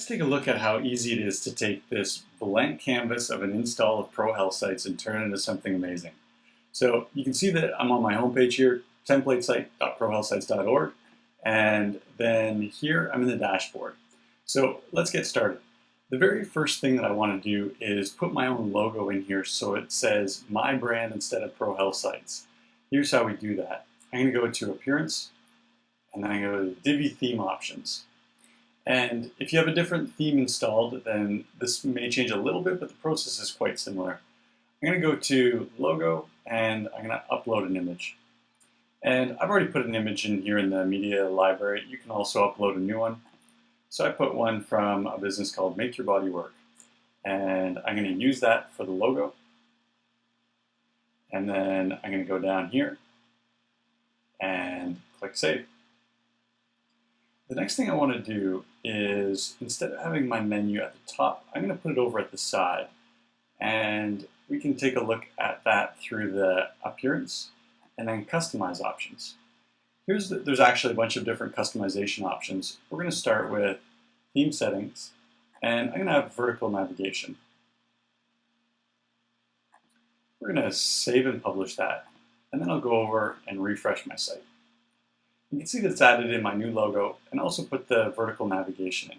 Let's take a look at how easy it is to take this blank canvas of an install of Pro Health sites and turn it into something amazing. So you can see that I'm on my homepage here, templatesite.prohealthsites.org, and then here I'm in the dashboard. So let's get started. The very first thing that I want to do is put my own logo in here so it says my brand instead of Pro Health Sites. Here's how we do that. I'm going to go to Appearance, and then I go to Divi Theme Options. And if you have a different theme installed, then this may change a little bit, but the process is quite similar. I'm going to go to Logo, and I'm going to upload an image. And I've already put an image in here in the media library. You can also upload a new one. So I put one from a business called Make Your Body Work. And I'm going to use that for the logo. And then I'm going to go down here and click Save. The next thing I want to do is, instead of having my menu at the top, I'm going to put it over at the side. And we can take a look at that through the Appearance and then Customize options. There's actually a bunch of different customization options. We're going to start with Theme Settings, and I'm going to have Vertical Navigation. We're going to save and publish that, and then I'll go over and refresh my site. You can see that it's added in my new logo and also put the vertical navigation in.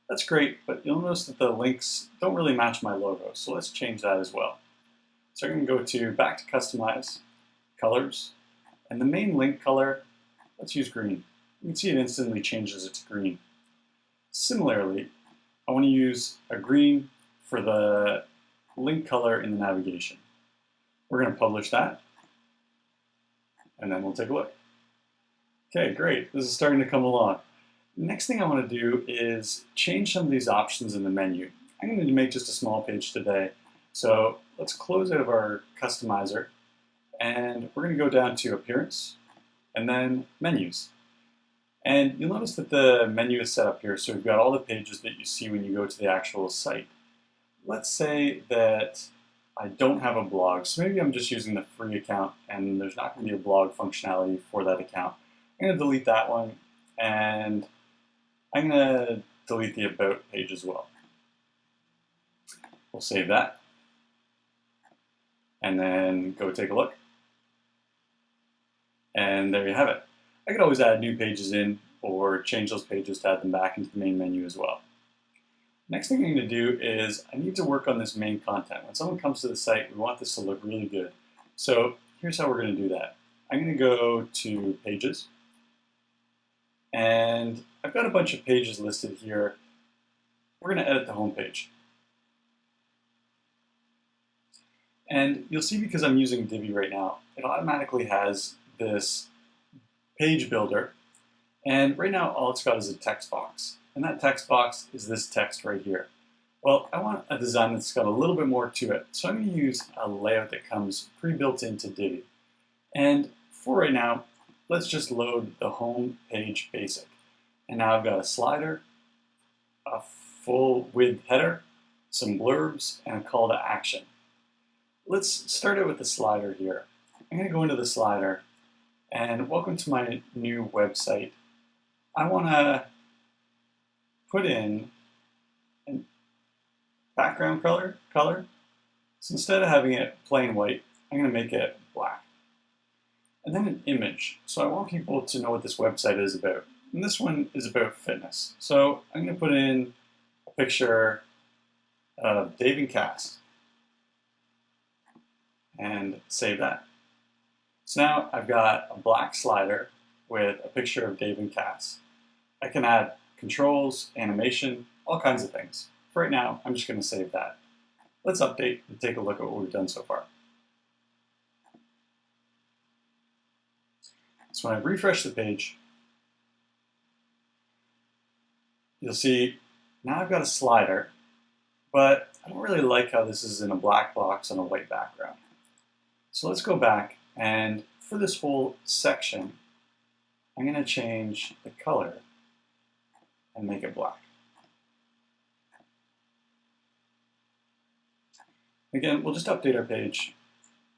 That's great, but you'll notice that the links don't really match my logo, so let's change that as well. So I'm going to go to Back to Customize, Colors, and the main link color, let's use green. You can see it instantly changes it to green. Similarly, I want to use a green for the link color in the navigation. We're going to publish that, and then we'll take a look. Okay, great. This is starting to come along. Next thing I want to do is change some of these options in the menu. I'm going to make just a small page today. So let's close out of our customizer, and we're going to go down to Appearance and then Menus. And you'll notice that the menu is set up here, so we've got all the pages that you see when you go to the actual site. Let's say that I don't have a blog, so maybe I'm just using the free account and there's not going to be a blog functionality for that account. I'm going to delete that one, and I'm going to delete the About page as well. We'll save that, and then go take a look. And there you have it. I could always add new pages in or change those pages to add them back into the main menu as well. Next thing I'm going to do is I need to work on this main content. When someone comes to the site, we want this to look really good. So here's how we're going to do that. I'm going to go to Pages. And I've got a bunch of pages listed here. We're going to edit the home page. And you'll see, because I'm using Divi right now, it automatically has this page builder. And right now, all it's got is a text box. And that text box is this text right here. Well, I want a design that's got a little bit more to it. So I'm going to use a layout that comes pre-built into Divi. And for right now, let's just load the home page basic. And now I've got a slider, a full width header, some blurbs, and a call to action. Let's start out with the slider here. I'm going to go into the slider, and welcome to my new website. I want to put in a background color. So instead of having it plain white, I'm going to make it black. And then an image. So I want people to know what this website is about. And this one is about fitness. So I'm going to put in a picture of Dave and Cass and save that. So now I've got a black slider with a picture of Dave and Cass. I can add controls, animation, all kinds of things. For right now, I'm just going to save that. Let's update and take a look at what we've done so far. So when I refresh the page, you'll see now I've got a slider, but I don't really like how this is in a black box on a white background. So let's go back, and for this whole section, I'm going to change the color and make it black. Again, we'll just update our page,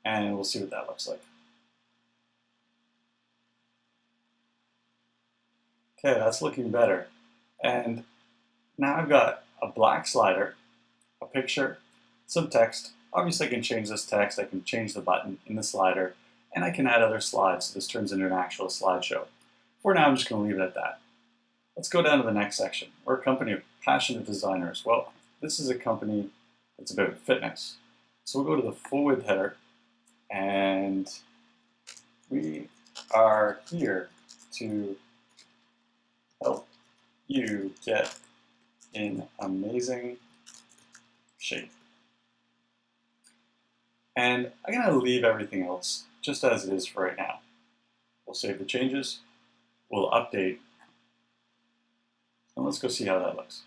and we'll see what that looks like. Okay, that's looking better. And Now I've got a black slider, a picture, some text. Obviously I can change this text, I can change the button in the slider, and I can add other slides so this turns into an actual slideshow. For now I'm just going to leave it at that. Let's go down to the next section. We're a company of passionate designers. Well, this is a company that's about fitness. So we'll go to the full width header, and we are here to help you get in amazing shape. And I'm going to leave everything else just as it is for right now. We'll save the changes, we'll update, and let's go see how that looks.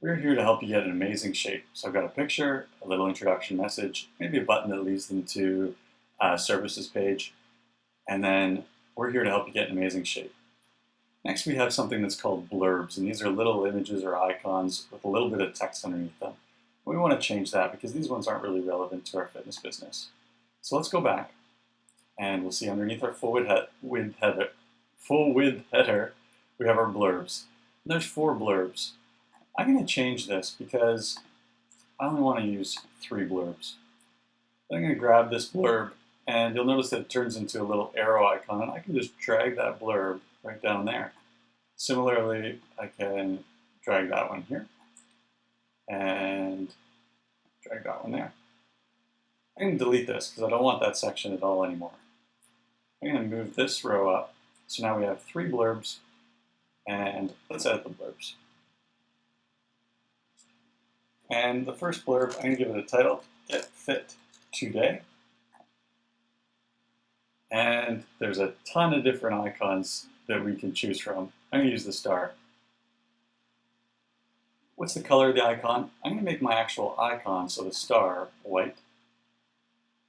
We're here to help you get an amazing shape. So I've got a picture, a little introduction message, maybe a button that leads them to a services page, and then we're here to help you get in amazing shape. Next we have something that's called blurbs, and these are little images or icons with a little bit of text underneath them. We want to change that because these ones aren't really relevant to our fitness business. So let's go back, and we'll see underneath our full width header, we have our blurbs. And there's 4 blurbs. I'm going to change this because I only want to use 3 blurbs. I'm going to grab this blurb, and you'll notice that it turns into a little arrow icon, and I can just drag that blurb right down there. Similarly, I can drag that one here, and drag that one there. I can delete this because I don't want that section at all anymore. I'm going to move this row up, so now we have 3 blurbs, and let's edit the blurbs. And the first blurb, I'm going to give it a title, Get Fit Today. And there's a ton of different icons that we can choose from. I'm going to use the star. What's the color of the icon? I'm going to make my actual icon, so the star, white.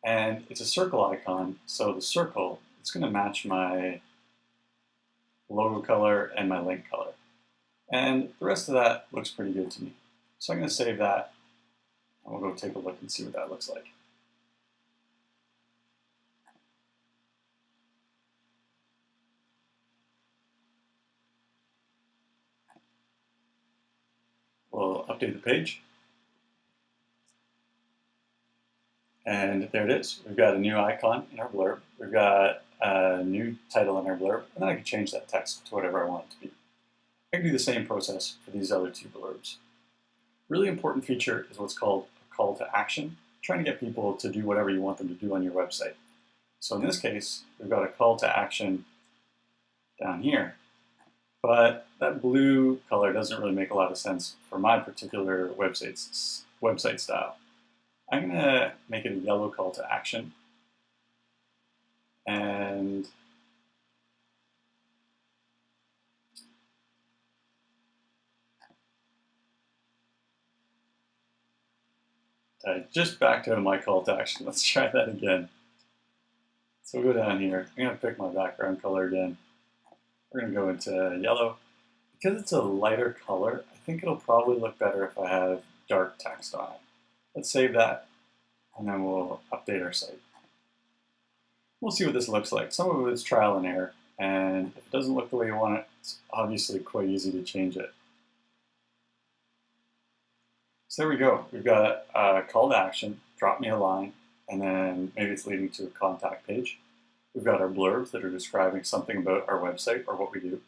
And it's a circle icon, so the circle, it's going to match my logo color and my link color. And the rest of that looks pretty good to me. So I'm going to save that, and we'll go take a look and see what that looks like. We'll update the page. And there it is. We've got a new icon in our blurb. We've got a new title in our blurb, and then I can change that text to whatever I want it to be. I can do the same process for these other 2 blurbs. Really important feature is what's called a call to action, trying to get people to do whatever you want them to do on your website. So in this case, we've got a call to action down here, but that blue color doesn't really make a lot of sense for my particular website style. I'm going to make it a yellow call to action, and I just backed out of my call to action. Let's try that again. So we'll go down here. I'm going to pick my background color again. We're going to go into yellow. Because it's a lighter color, I think it'll probably look better if I have dark text on it. Let's save that, and then we'll update our site. We'll see what this looks like. Some of it's trial and error, and if it doesn't look the way you want it, it's obviously quite easy to change it. So there we go. We've got a call to action, drop me a line, and then maybe it's leading to a contact page. We've got our blurbs that are describing something about our website or what we do.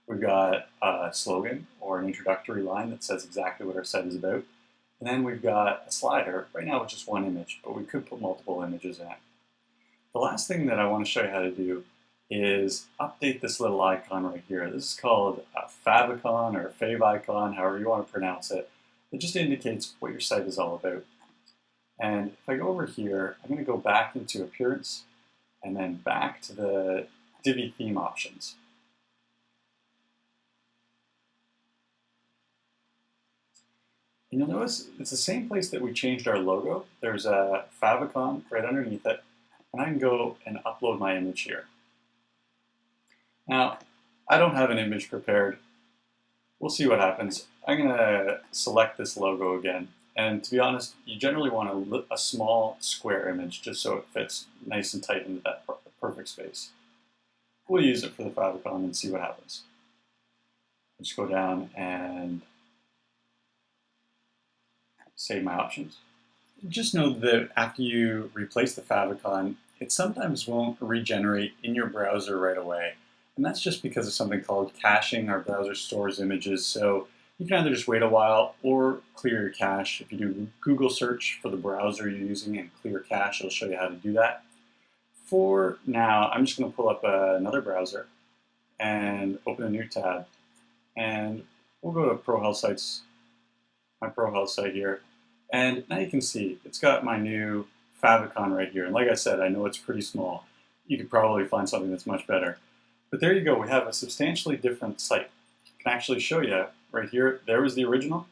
We've got a slogan or an introductory line that says exactly what our site is about. And then we've got a slider, right now with just 1 image, but we could put multiple images in it. The last thing that I want to show you how to do is update this little icon right here. This is called a Favicon or Favicon, however you want to pronounce it. It just indicates what your site is all about. And if I go over here, I'm going to go back into Appearance and then back to the Divi theme options. And you'll notice it's the same place that we changed our logo. There's a Favicon right underneath it, and I can go and upload my image here. Now, I don't have an image prepared. We'll see what happens. I'm going to select this logo again. And to be honest, you generally want a small square image just so it fits nice and tight into that perfect space. we'll use it for the Favicon and see what happens. Just go down and save my options. Just know that after you replace the Favicon, it sometimes won't regenerate in your browser right away. And that's just because of something called caching. Our browser stores images, so you can either just wait a while or clear your cache. If you do Google search for the browser you're using and clear cache, it'll show you how to do that. For now, I'm just going to pull up another browser and open a new tab. And we'll go to Pro Health Sites, my Pro Health site here. And now you can see it's got my new Favicon right here. And like I said, I know it's pretty small. You could probably find something that's much better. But there you go. We have a substantially different site. I can actually show you right here. There was the original.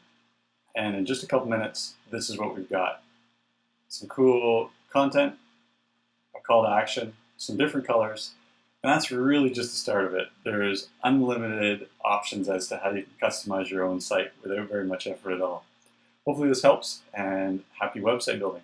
And in just a couple minutes, this is what we've got. Some cool content, a call to action, some different colors. And that's really just the start of it. There's unlimited options as to how you can customize your own site without very much effort at all. Hopefully this helps, and happy website building.